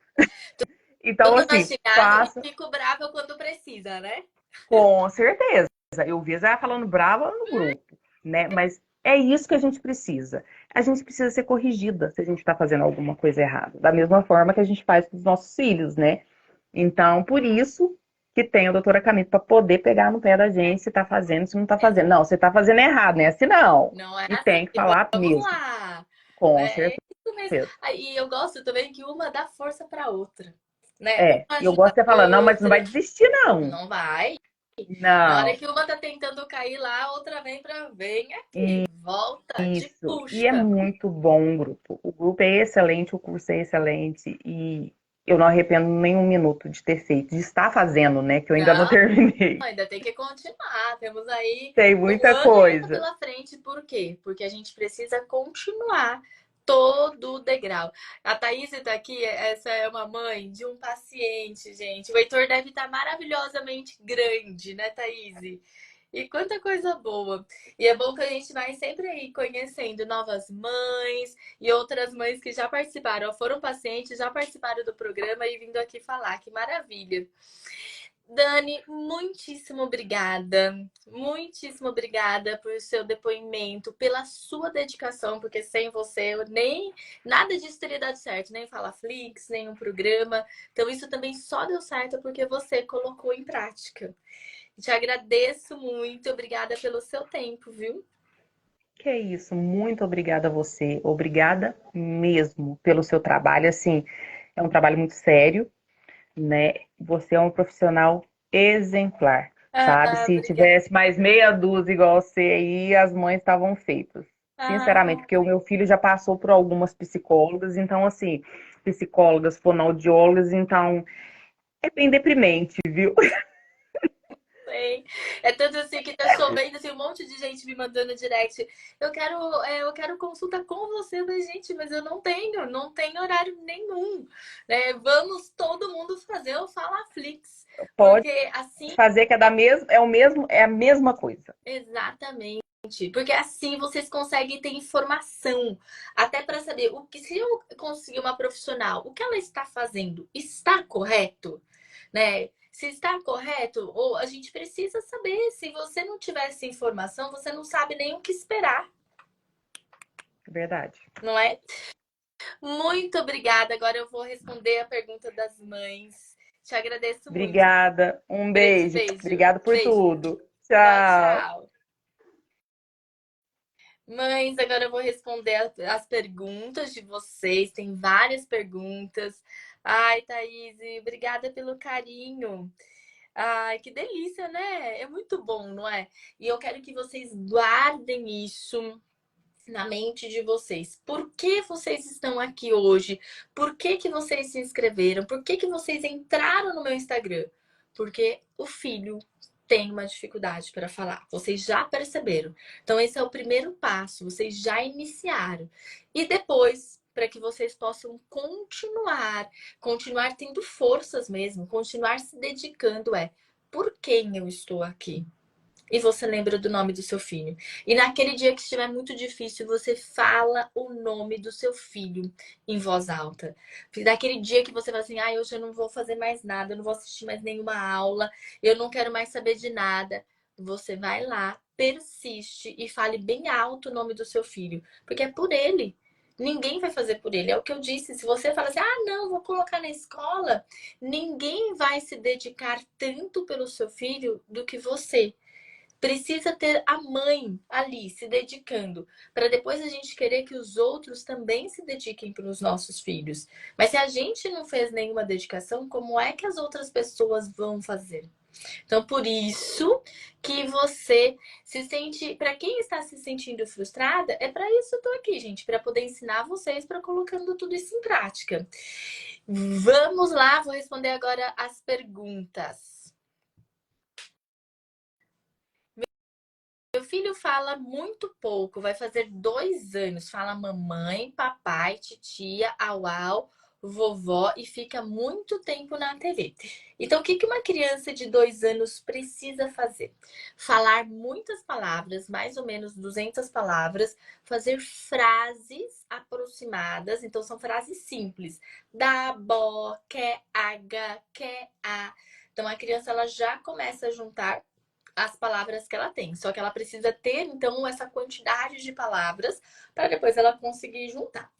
Então, Tudo assim, mastigado e faça fico brava quando precisa, né? com certeza. Eu vi ela falando brava no grupo, né? Mas é isso que a gente precisa. A gente precisa ser corrigida se a gente está fazendo alguma coisa errada. Da mesma forma que a gente faz com os nossos filhos, né? Então, por isso que tem a doutora Camila para poder pegar no pé da gente se está fazendo, se não está fazendo. Não, você está fazendo errado, né? Assim não. Não é E assim. tem que falar Vamos mesmo, lá. com É certeza. isso mesmo. E eu gosto também que uma dá força para outra, né? Uma É, eu ajuda gosto de a falar, não, mas não vai outra. desistir, não. Não vai. Na hora Não. que uma tá tentando cair lá, a outra vem aqui, volta, te Isso. E é puxa. muito bom o grupo. O grupo é excelente, o curso é excelente e eu não arrependo nem um minuto de ter feito, de estar fazendo, né? Que eu ainda não Não, terminei. ainda tem que continuar. Temos aí Tem um muita ano e meio coisa. pela frente. Por quê? Porque a gente precisa continuar todo o degrau. A Thaís está aqui, essa é uma mãe de um paciente, gente. O Heitor deve estar maravilhosamente grande, né, Thaís? E quanta coisa boa. E é bom que a gente vai sempre aí conhecendo novas mães e outras mães que já participaram, foram pacientes, já participaram do programa e vindo aqui falar. Que maravilha. Dani, muitíssimo obrigada. Muitíssimo obrigada por seu depoimento, pela sua dedicação, porque sem você eu nem nada disso teria dado certo, nem Fala Flix, nem um programa. Então isso também só deu certo porque você colocou em prática. Te agradeço muito, obrigada pelo seu tempo, viu? Que é isso, muito obrigada a você. Obrigada mesmo pelo seu trabalho. Assim, é um trabalho muito sério, né? Você é um profissional exemplar, sabe? Ah, Se obrigada. tivesse mais meia dúzia igual você aí, as mães estavam feitas. Sinceramente, Ah, porque o meu filho já passou por algumas psicólogas, então, assim, psicólogas, fonoaudiólogas, então é bem deprimente, viu? sei. É tanto assim que tá chovendo, assim, um monte de gente me mandando direct. Eu quero consulta com você, mas, gente, mas eu não tenho horário nenhum. Né? Vamos todo mundo fazer o Falaflix. Pode Porque assim, fazer que é da mesma, é o mesmo, é a mesma coisa. exatamente. Porque assim vocês conseguem ter informação, até para saber o que se eu conseguir uma profissional, o que ela está fazendo está correto, né? Se está correto, ou a gente precisa saber. Se você não tiver essa informação, você não sabe nem o que esperar, Verdade. não é? Muito obrigada. Agora eu vou responder a pergunta das mães. Te agradeço muito. Obrigada. Um Beijo, beijo. beijo. Obrigada por Beijo. tudo. Tchau, Tchau. tchau. Mães, agora eu vou responder as perguntas de vocês. Tem várias perguntas. Ai, Thaís, obrigada pelo carinho. Ai, que delícia, né? É muito bom, não é? E eu quero que vocês guardem isso na mente de vocês. Por que vocês estão aqui hoje? Por que que vocês se inscreveram? Por que que vocês entraram no meu Instagram? Porque o filho tem uma dificuldade para falar. Vocês já perceberam. Então esse é o primeiro passo, vocês já iniciaram. E depois, para que vocês possam continuar tendo forças mesmo, continuar se dedicando por quem eu estou aqui? E você lembra do nome do seu filho. E naquele dia que estiver muito difícil, você fala o nome do seu filho em voz alta. Naquele dia que você fala assim, hoje eu não vou fazer mais nada, eu não vou assistir mais nenhuma aula, eu não quero mais saber de nada. Você vai lá, persiste e fale bem alto o nome do seu filho, porque é por ele. Ninguém vai fazer por ele. É o que eu disse. Se você fala assim, não, vou colocar na escola, ninguém vai se dedicar tanto pelo seu filho do que você. Precisa ter a mãe ali se dedicando, para depois a gente querer que os outros também se dediquem para os nossos filhos. Mas se a gente não fez nenhuma dedicação, como é que as outras pessoas vão fazer? Então, por isso que você se sente, para quem está se sentindo frustrada, é para isso que eu tô aqui, gente, para poder ensinar vocês para colocando tudo isso em prática. Vamos lá, vou responder agora as perguntas. Meu filho fala muito pouco, vai fazer 2 anos. Fala mamãe, papai, titia, au, au, vovó e fica muito tempo na TV. Então, o que uma criança de 2 anos precisa fazer? Falar muitas palavras, mais ou menos 200 palavras, fazer frases aproximadas. Então, são frases simples. Dá, bó, quer, aga, quer, a. Então, a criança ela já começa a juntar as palavras que ela tem. Só que ela precisa ter, então, essa quantidade de palavras para depois ela conseguir juntar.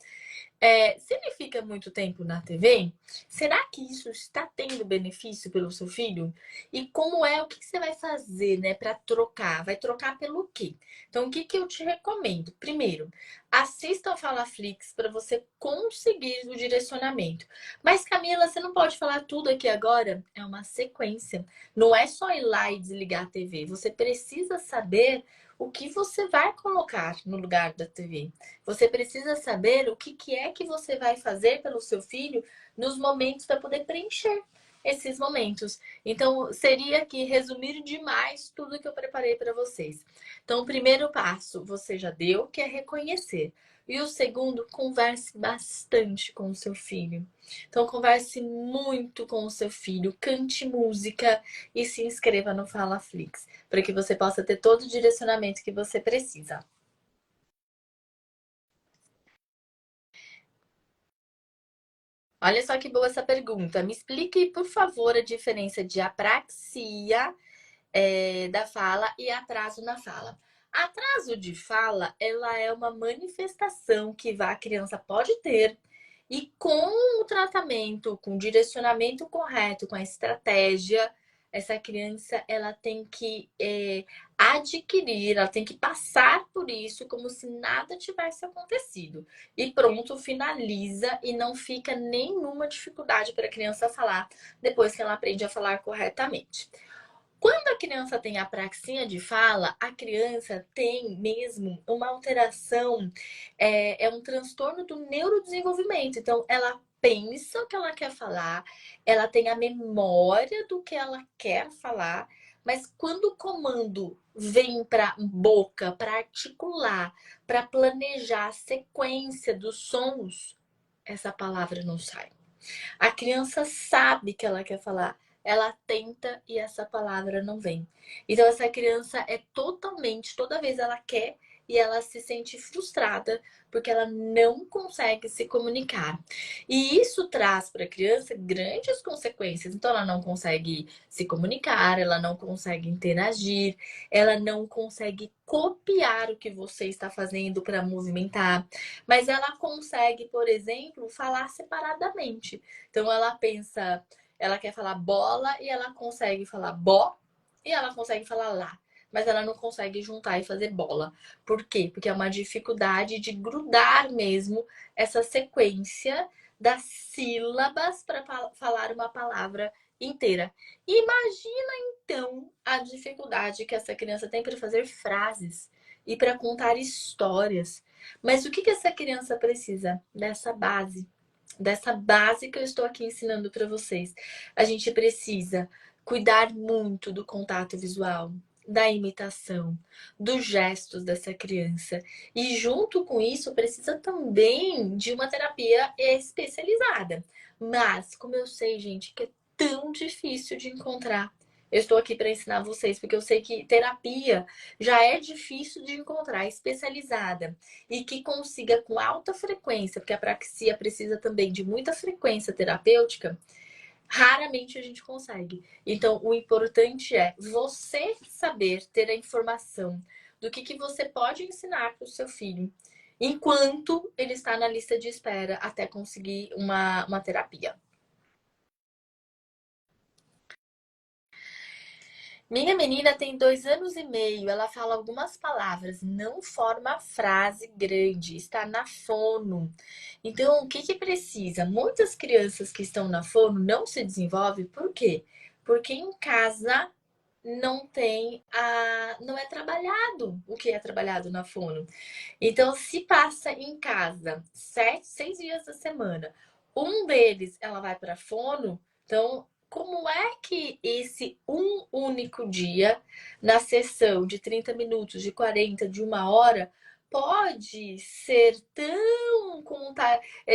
Se ele fica muito tempo na TV, será que isso está tendo benefício pelo seu filho? E como é, o que você vai fazer, né, para trocar? Vai trocar pelo quê? Então, o que eu te recomendo? Primeiro, assista ao FalaFlix para você conseguir o direcionamento. Mas, Camila, você não pode falar tudo aqui agora? É uma sequência. Não é só ir lá e desligar a TV. Você precisa saber o que você vai colocar no lugar da TV. Você precisa saber o que é que você vai fazer pelo seu filho nos momentos para poder preencher esses momentos. Então, seria aqui resumir demais tudo que eu preparei para vocês. Então, o primeiro passo você já deu, que é reconhecer. E o segundo, converse bastante com o seu filho. Então, converse muito com o seu filho, cante música e se inscreva no FalaFlix, para que você possa ter todo o direcionamento que você precisa. Olha só que boa essa pergunta. Me explique, por favor, a diferença de apraxia da fala e atraso na fala. Atraso de fala, ela é uma manifestação que a criança pode ter e com o tratamento, com o direcionamento correto, com a estratégia, essa criança ela tem que adquirir, ela tem que passar por isso como se nada tivesse acontecido. E pronto, finaliza e não fica nenhuma dificuldade para a criança falar depois que ela aprende a falar corretamente. Quando a criança tem apraxia de fala, a criança tem mesmo uma alteração, é um transtorno do neurodesenvolvimento. Então, ela pensa o que ela quer falar, ela tem a memória do que ela quer falar, mas quando o comando vem para boca, para articular, para planejar a sequência dos sons, essa palavra não sai. A criança sabe que ela quer falar, ela tenta e essa palavra não vem. Então essa criança é totalmente, toda vez ela quer e ela se sente frustrada porque ela não consegue se comunicar. E isso traz para a criança grandes consequências. Então, ela não consegue se comunicar, ela não consegue interagir, ela não consegue copiar o que você está fazendo para movimentar, mas ela consegue, por exemplo, falar separadamente. Então, ela pensa, ela quer falar bola e ela consegue falar bó e ela consegue falar lá. Mas ela não consegue juntar e fazer bola. Por quê? Porque é uma dificuldade de grudar mesmo essa sequência das sílabas para falar uma palavra inteira. Imagina então a dificuldade que essa criança tem para fazer frases e para contar histórias. Mas o que essa criança precisa? Dessa base que eu estou aqui ensinando para vocês. A gente precisa cuidar muito do contato visual, da imitação, dos gestos dessa criança. E junto com isso, precisa também de uma terapia especializada. Mas, como eu sei, gente, que é tão difícil de encontrar, eu estou aqui para ensinar vocês, porque eu sei que terapia já é difícil de encontrar, especializada, e que consiga com alta frequência, porque a praxia precisa também de muita frequência terapêutica. Raramente a gente consegue. Então, o importante é você saber ter a informação do que você pode ensinar para o seu filho enquanto ele está na lista de espera até conseguir uma terapia. Minha menina tem 2 anos e meio, ela fala algumas palavras, não forma frase grande, está na fono. Então, o que precisa? Muitas crianças que estão na fono não se desenvolvem, por quê? Porque em casa não é trabalhado o que é trabalhado na fono. Então, se passa em casa 6 dias da semana, um deles ela vai para fono, então como é que esse um único dia, na sessão de 30 minutos, de 40, de 1 hora, pode ser tão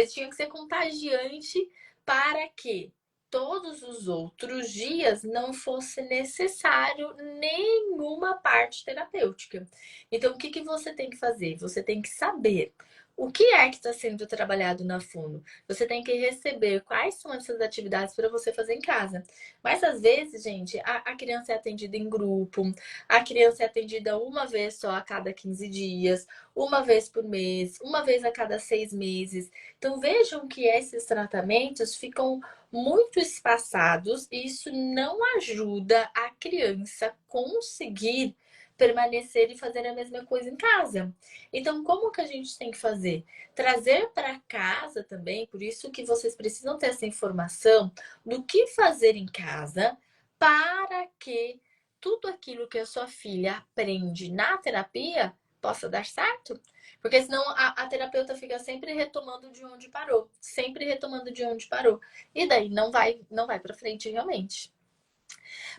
tinha que ser contagiante para que todos os outros dias não fosse necessário nenhuma parte terapêutica. Então, o que você tem que fazer? Você tem que saber o que é que está sendo trabalhado na fono. Você tem que receber quais são essas atividades para você fazer em casa. Mas às vezes, gente, a criança é atendida em grupo, a criança é atendida uma vez só a cada 15 dias, uma vez por mês, uma vez a cada 6 meses. Então vejam que esses tratamentos ficam muito espaçados e isso não ajuda a criança conseguir permanecer e fazer a mesma coisa em casa. Então, como que a gente tem que fazer? Trazer para casa também, por isso que vocês precisam ter essa informação do que fazer em casa para que tudo aquilo que a sua filha aprende na terapia possa dar certo. Porque senão a terapeuta fica sempre retomando de onde parou, sempre retomando de onde parou. E daí não vai para frente realmente.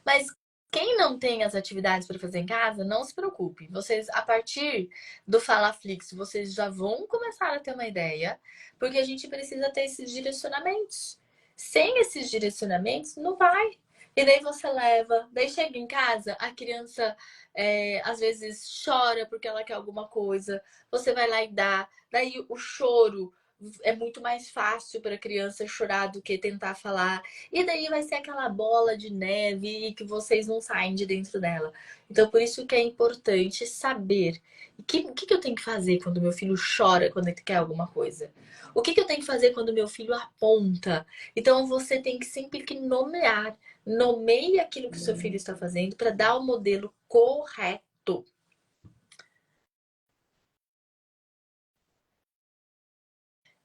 Mas quem não tem as atividades para fazer em casa, não se preocupe. Vocês, a partir do Falaflix, vocês já vão começar a ter uma ideia, porque a gente precisa ter esses direcionamentos. Sem esses direcionamentos, não vai. E daí você leva, daí chega em casa, a criança às vezes chora porque ela quer alguma coisa, você vai lá e dá. Daí o choro é muito mais fácil para a criança chorar do que tentar falar. E daí vai ser aquela bola de neve e que vocês não saem de dentro dela. Então, por isso que é importante saber o que eu tenho que fazer quando meu filho chora, quando ele quer alguma coisa. O que eu tenho que fazer quando meu filho aponta. Então, você tem que sempre que nomear. Nomeie aquilo que o seu filho está fazendo para dar o modelo correto.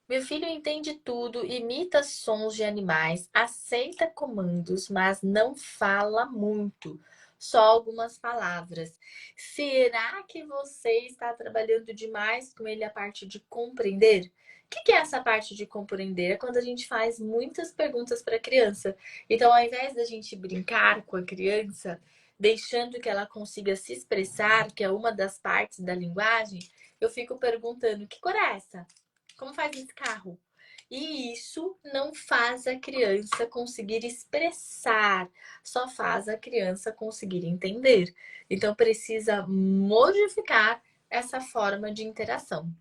Meu filho entende tudo, imita sons de animais, aceita comandos, mas não fala muito, só algumas palavras. Será que você está trabalhando demais com ele a parte de compreender? O que é essa parte de compreender? É quando a gente faz muitas perguntas para a criança. Então, ao invés da gente brincar com a criança, deixando que ela consiga se expressar, que é uma das partes da linguagem, eu fico perguntando: que cor é essa? Como faz esse carro? E isso não faz a criança conseguir expressar, só faz a criança conseguir entender. Então precisa modificar essa forma de interação.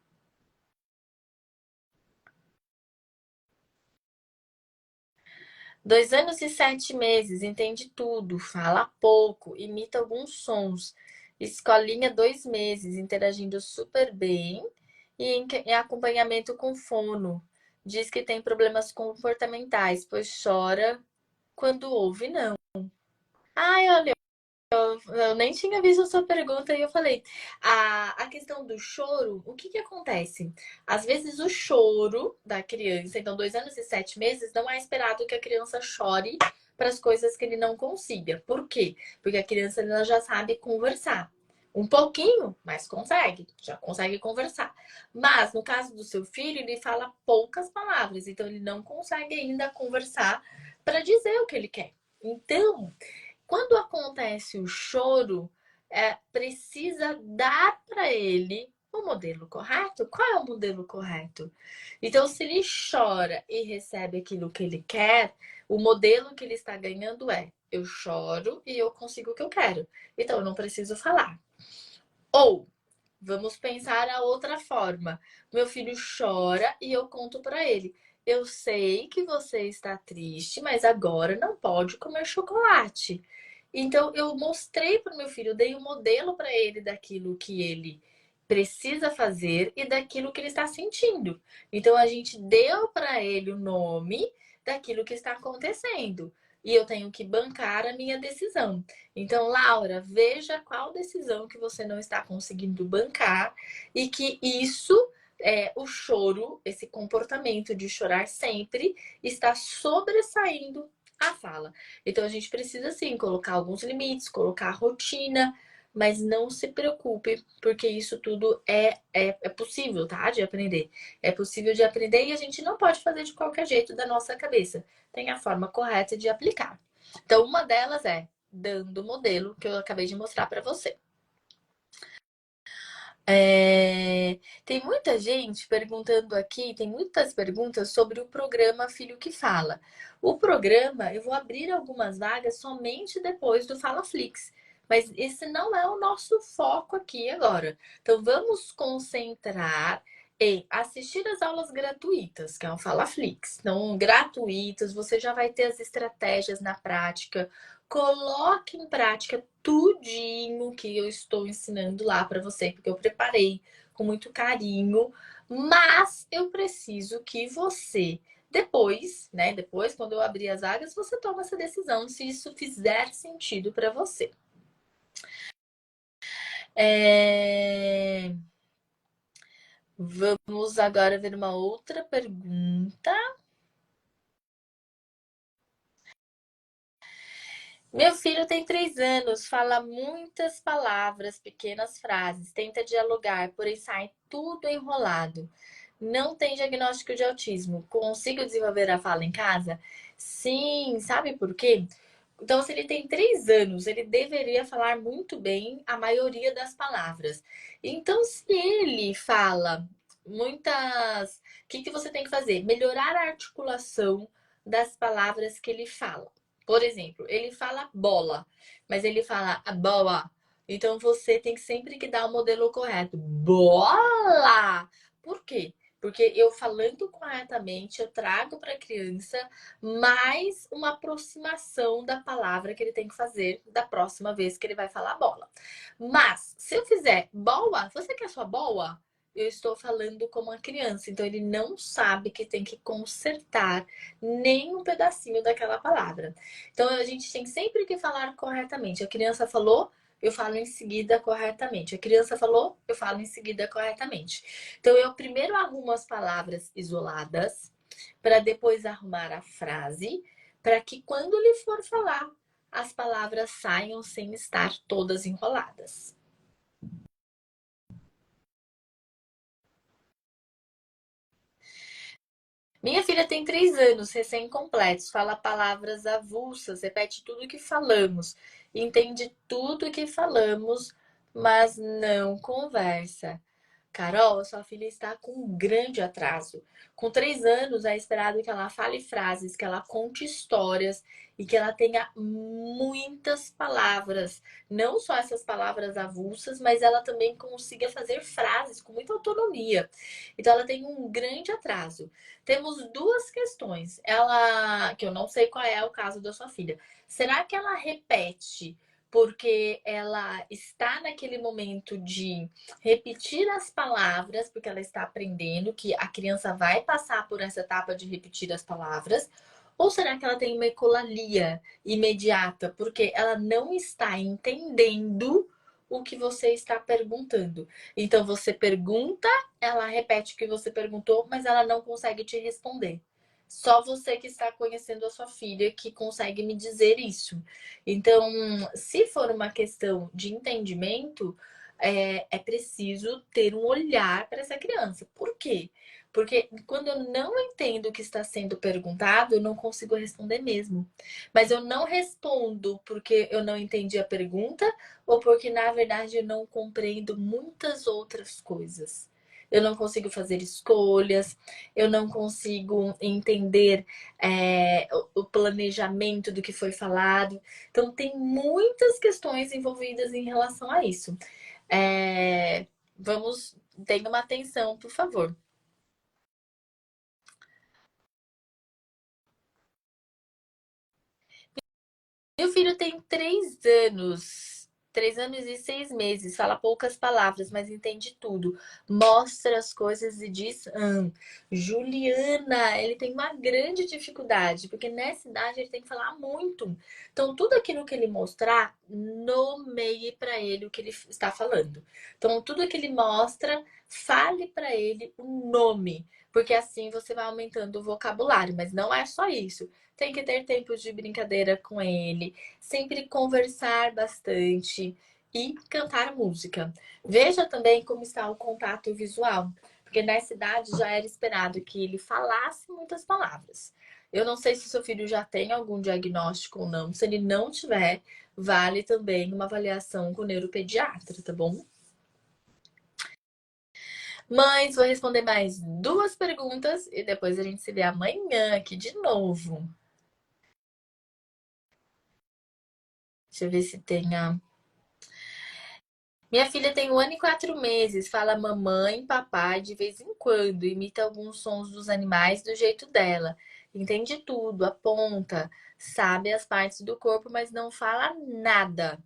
Dois anos e 7 meses, entende tudo, fala pouco, imita alguns sons. Escolinha, 2 meses, interagindo super bem e em acompanhamento com fono. Diz que tem problemas comportamentais, pois chora quando ouve não. Ai, olha, eu nem tinha visto a sua pergunta e eu falei. A questão do choro, o que que acontece? Às vezes o choro da criança, então 2 anos e 7 meses, não é esperado que a criança chore para as coisas que ele não consiga. Por quê? Porque a criança ela já sabe conversar. Um pouquinho, mas consegue, já consegue conversar. Mas no caso do seu filho, ele fala poucas palavras, então ele não consegue ainda conversar para dizer o que ele quer. Então, quando acontece o choro, precisa dar para ele o modelo correto. Qual é o modelo correto? Então, se ele chora e recebe aquilo que ele quer, o modelo que ele está ganhando é: eu choro e eu consigo o que eu quero. Então, eu não preciso falar. Ou vamos pensar a outra forma. Meu filho chora e eu conto para ele: eu sei que você está triste, mas agora não pode comer chocolate. Então eu mostrei para o meu filho, eu dei um modelo para ele daquilo que ele precisa fazer e daquilo que ele está sentindo. Então a gente deu para ele o nome daquilo que está acontecendo. E eu tenho que bancar a minha decisão. Então, Laura, veja qual decisão que você não está conseguindo bancar e que isso, o choro, esse comportamento de chorar sempre, está sobressaindo a fala. Então, a gente precisa sim colocar alguns limites, colocar rotina, mas não se preocupe, porque isso tudo é possível, tá? De aprender. É possível de aprender e a gente não pode fazer de qualquer jeito da nossa cabeça. Tem a forma correta de aplicar. Então, uma delas é dando o modelo que eu acabei de mostrar para você. Tem muita gente perguntando aqui, tem muitas perguntas sobre o programa Filho que Fala. O programa, eu vou abrir algumas vagas somente depois do Fala Flix, mas esse não é o nosso foco aqui agora. Então vamos concentrar em assistir as aulas gratuitas, que é o Fala Flix. Então, gratuitas, você já vai ter as estratégias na prática. Coloque em prática tudinho que eu estou ensinando lá para você, porque eu preparei com muito carinho, mas eu preciso que você depois, né, depois quando eu abrir as vagas, você toma essa decisão se isso fizer sentido para você. Vamos agora ver uma outra pergunta. Meu filho tem 3 anos, fala muitas palavras, pequenas frases, tenta dialogar, porém sai tudo enrolado. Não tem diagnóstico de autismo. Consigo desenvolver a fala em casa? Sim, sabe por quê? Então, se ele tem 3 anos, ele deveria falar muito bem a maioria das palavras. Então, se ele fala muitas. O que que você tem que fazer? Melhorar a articulação das palavras que ele fala. Por exemplo, ele fala bola, mas ele fala a boa. Então você tem sempre que dar o modelo correto. Bola! Por quê? Porque eu falando corretamente, eu trago para a criança mais uma aproximação da palavra que ele tem que fazer da próxima vez que ele vai falar bola. Mas, se eu fizer boa, você quer sua boa? Eu estou falando como uma criança, então ele não sabe que tem que consertar nem um pedacinho daquela palavra. Então a gente tem sempre que falar corretamente. A criança falou, eu falo em seguida corretamente. A criança falou, eu falo em seguida corretamente. Então eu primeiro arrumo as palavras isoladas, para depois arrumar a frase, para que quando ele for falar, as palavras saiam sem estar todas enroladas. Minha filha tem 3 anos, recém-completos, fala palavras avulsas, repete tudo que falamos, entende tudo que falamos, mas não conversa. Carol, sua filha está com um grande atraso. Com 3 anos, é esperado que ela fale frases, que ela conte histórias e que ela tenha muitas palavras. Não só essas palavras avulsas, mas ela também consiga fazer frases com muita autonomia. Então, ela tem um grande atraso. Temos duas questões. Ela, que eu não sei qual é o caso da sua filha. Será que ela repete porque ela está naquele momento de repetir as palavras, porque ela está aprendendo que a criança vai passar por essa etapa de repetir as palavras? Ou será que ela tem uma ecolalia imediata, porque ela não está entendendo o que você está perguntando? Então você pergunta, ela repete o que você perguntou, mas ela não consegue te responder. Só você que está conhecendo a sua filha que consegue me dizer isso. Então, se for uma questão de entendimento, é preciso ter um olhar para essa criança. Por quê? Porque quando eu não entendo o que está sendo perguntado, eu não consigo responder mesmo. Mas eu não respondo porque eu não entendi a pergunta ou porque, na verdade, eu não compreendo muitas outras coisas. Eu não consigo fazer escolhas, eu não consigo entender o planejamento do que foi falado. Então, tem muitas questões envolvidas em relação a isso. Vamos, tenha uma atenção, por favor. Meu filho tem 3 anos. 3 anos e 6 meses. Fala poucas palavras, mas entende tudo. Mostra as coisas e diz. Juliana, ele tem uma grande dificuldade, porque nessa idade ele tem que falar muito. Então, tudo aquilo que ele mostrar, nomeie para ele o que ele está falando. Então, tudo que ele mostra, fale para ele o nome. Porque assim você vai aumentando o vocabulário, mas não é só isso. Tem que ter tempos de brincadeira com ele, sempre conversar bastante e cantar música. Veja também como está o contato visual, porque nessa idade já era esperado que ele falasse muitas palavras. Eu não sei se seu filho já tem algum diagnóstico ou não. Se ele não tiver, vale também uma avaliação com o neuropediatra, tá bom? Mães, vou responder mais duas perguntas e depois a gente se vê amanhã aqui de novo. Deixa eu ver se tem a. Minha filha tem 1 ano e 4 meses, fala mamãe, papai de vez em quando, imita alguns sons dos animais do jeito dela. Entende tudo, aponta, sabe as partes do corpo, mas não fala nada.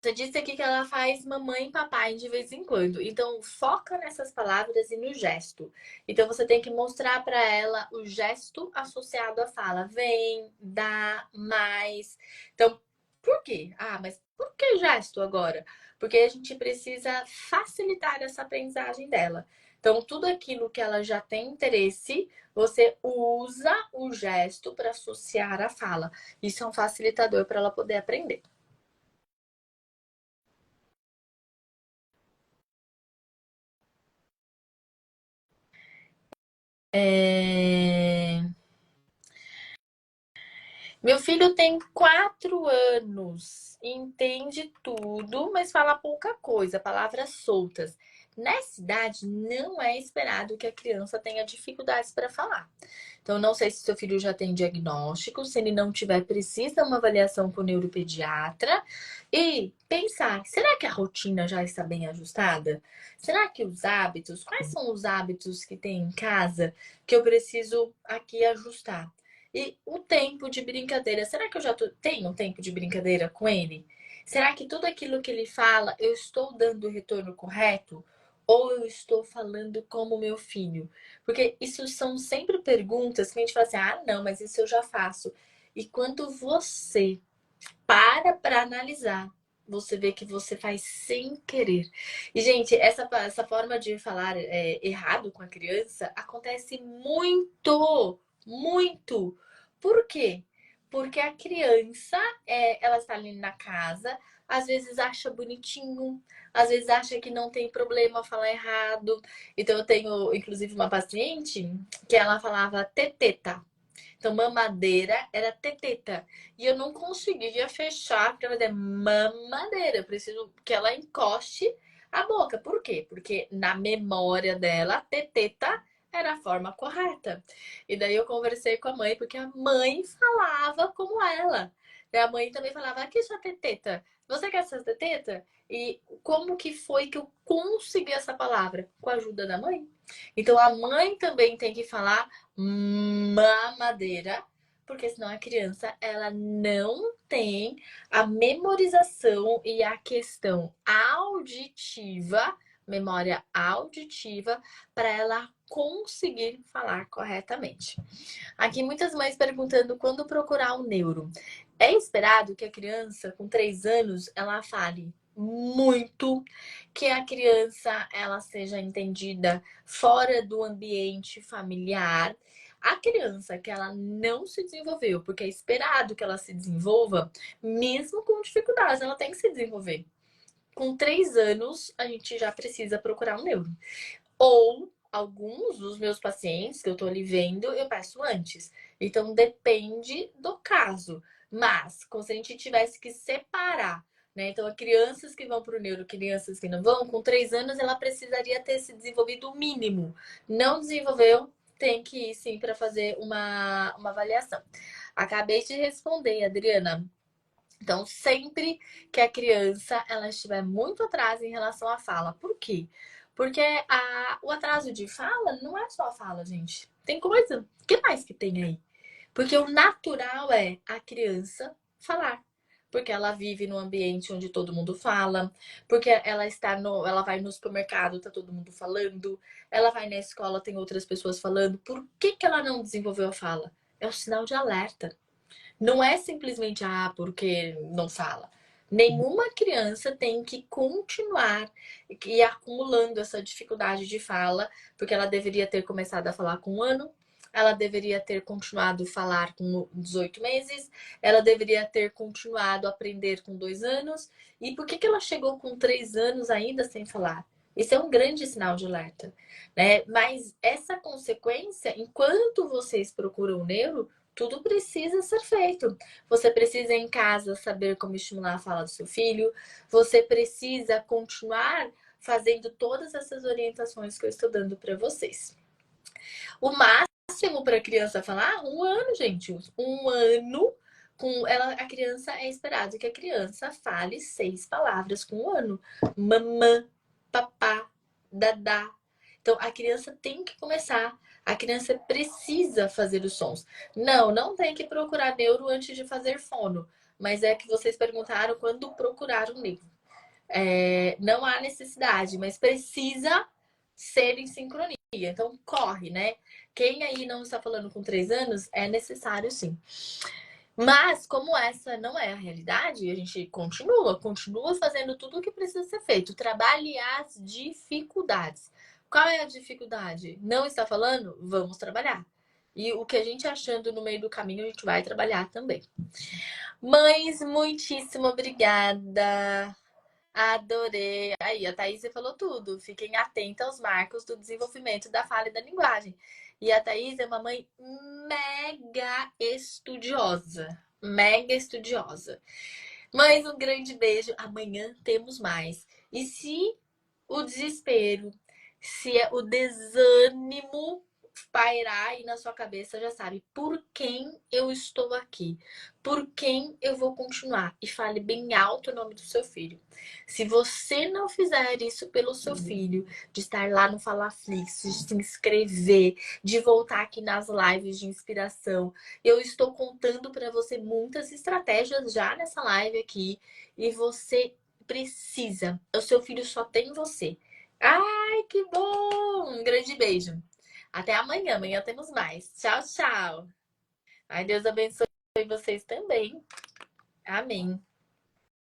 Você disse aqui que ela faz mamãe e papai de vez em quando. Então, foca nessas palavras e no gesto. Então, você tem que mostrar para ela o gesto associado à fala. Vem, dá, mais. Então, por quê? Ah, mas por que gesto agora? Porque a gente precisa facilitar essa aprendizagem dela. Então, tudo aquilo que ela já tem interesse, você usa o gesto para associar à fala. Isso é um facilitador para ela poder aprender. É... Meu filho tem 4 anos, entende tudo, mas fala pouca coisa, palavras soltas. Nessa idade, não é esperado que a criança tenha dificuldades para falar. Então, não sei se seu filho já tem diagnóstico, se ele não tiver, precisa uma avaliação com o neuropediatra e pensar: será que a rotina já está bem ajustada? Será que os hábitos, quais são os hábitos que tem em casa que eu preciso aqui ajustar? E o tempo de brincadeira. Será que eu já tenho um tempo de brincadeira com ele? Será que tudo aquilo que ele fala eu estou dando o retorno correto? Ou eu estou falando como meu filho? Porque isso são sempre perguntas que a gente fala assim: ah, não, mas isso eu já faço. E quando você para analisar, você vê que você faz sem querer. E, gente, essa forma de falar errado com a criança acontece muito, muito. Por quê? Porque a criança, ela está ali na casa, às vezes acha bonitinho, às vezes acha que não tem problema falar errado. Então, eu tenho, inclusive, uma paciente que ela falava teteta. Então, mamadeira era teteta. E eu não conseguia fechar, porque ela é mamadeira. Eu preciso que ela encoste a boca. Por quê? Porque na memória dela, teteta era a forma correta. E daí eu conversei com a mãe, porque a mãe falava como ela. E a mãe também falava, aqui sua teteta, você quer essa teteta? E como que foi que eu consegui essa palavra? Com a ajuda da mãe. Então a mãe também tem que falar mamadeira, porque senão a criança ela não tem a memorização e a questão auditiva, memória auditiva, para ela conseguir falar corretamente. Aqui muitas mães perguntando quando procurar um neuro. É esperado que a criança com 3 anos ela fale muito, que a criança ela seja entendida fora do ambiente familiar. A criança que ela não se desenvolveu, porque é esperado que ela se desenvolva, mesmo com dificuldades, ela tem que se desenvolver. Com 3 anos, a gente já precisa procurar um neuro. Ou alguns dos meus pacientes que eu tô ali vendo, eu peço antes. Então depende do caso. Mas, como se a gente tivesse que separar, né? Então, crianças que vão para o neuro, crianças que não vão, com 3 anos ela precisaria ter se desenvolvido o mínimo. Não desenvolveu, tem que ir sim para fazer uma avaliação. Acabei de responder, Adriana. Então, sempre que a criança ela estiver muito atrás em relação à fala. Por quê? Porque o atraso de fala não é só a fala, gente. Tem coisa. O que mais que tem aí? Porque o natural é a criança falar. Porque ela vive num ambiente onde todo mundo fala, porque ela vai no supermercado, tá todo mundo falando, ela vai na escola, tem outras pessoas falando. Por que que ela não desenvolveu a fala? É o sinal de alerta. Não é simplesmente, porque não fala. Nenhuma criança tem que continuar e acumulando essa dificuldade de fala, porque ela deveria ter começado a falar com 1 ano, ela deveria ter continuado a falar com 18 meses, ela deveria ter continuado a aprender com 2 anos. E por que que ela chegou com 3 anos ainda sem falar? Isso é um grande sinal de alerta, né? Mas essa consequência, enquanto vocês procuram o neuro, tudo precisa ser feito. Você precisa em casa saber como estimular a fala do seu filho. Você precisa continuar fazendo todas essas orientações que eu estou dando para vocês. O máximo para a criança falar, 1 ano, gente. 1 ano com ela, a criança é esperado que a criança fale 6 palavras com 1 ano. Mamã, papá, dadá. Então a criança tem que começar. A criança precisa fazer os sons. Não tem que procurar neuro antes de fazer fono. Mas é que vocês perguntaram quando procurar um neuro. Não há necessidade, mas precisa ser em sincronia. Então corre, né? Quem aí não está falando com 3 anos, é necessário sim. Mas, como essa não é a realidade, a gente continua fazendo tudo o que precisa ser feito. Trabalhe as dificuldades. Qual é a dificuldade? Não está falando? Vamos trabalhar. E o que a gente achando no meio do caminho, a gente vai trabalhar também. Mães, muitíssimo obrigada. Adorei. Aí, a Thaís falou tudo. Fiquem atentos aos marcos do desenvolvimento da fala e da linguagem. E a Thaís é uma mãe mega estudiosa. Mega estudiosa. Mães, um grande beijo. Amanhã temos mais. E se o desespero, se o desânimo pairar aí na sua cabeça, já sabe por quem eu estou aqui, por quem eu vou continuar. E fale bem alto o nome do seu filho. Se você não fizer isso pelo seu filho, de estar lá no Falaflix, de se inscrever, de voltar aqui nas lives de inspiração, eu estou contando para você muitas estratégias já nessa live aqui e você precisa. O seu filho só tem você. Ai, que bom! Um grande beijo. Até amanhã. Amanhã temos mais. Tchau, tchau. Ai, Deus abençoe vocês também. Amém.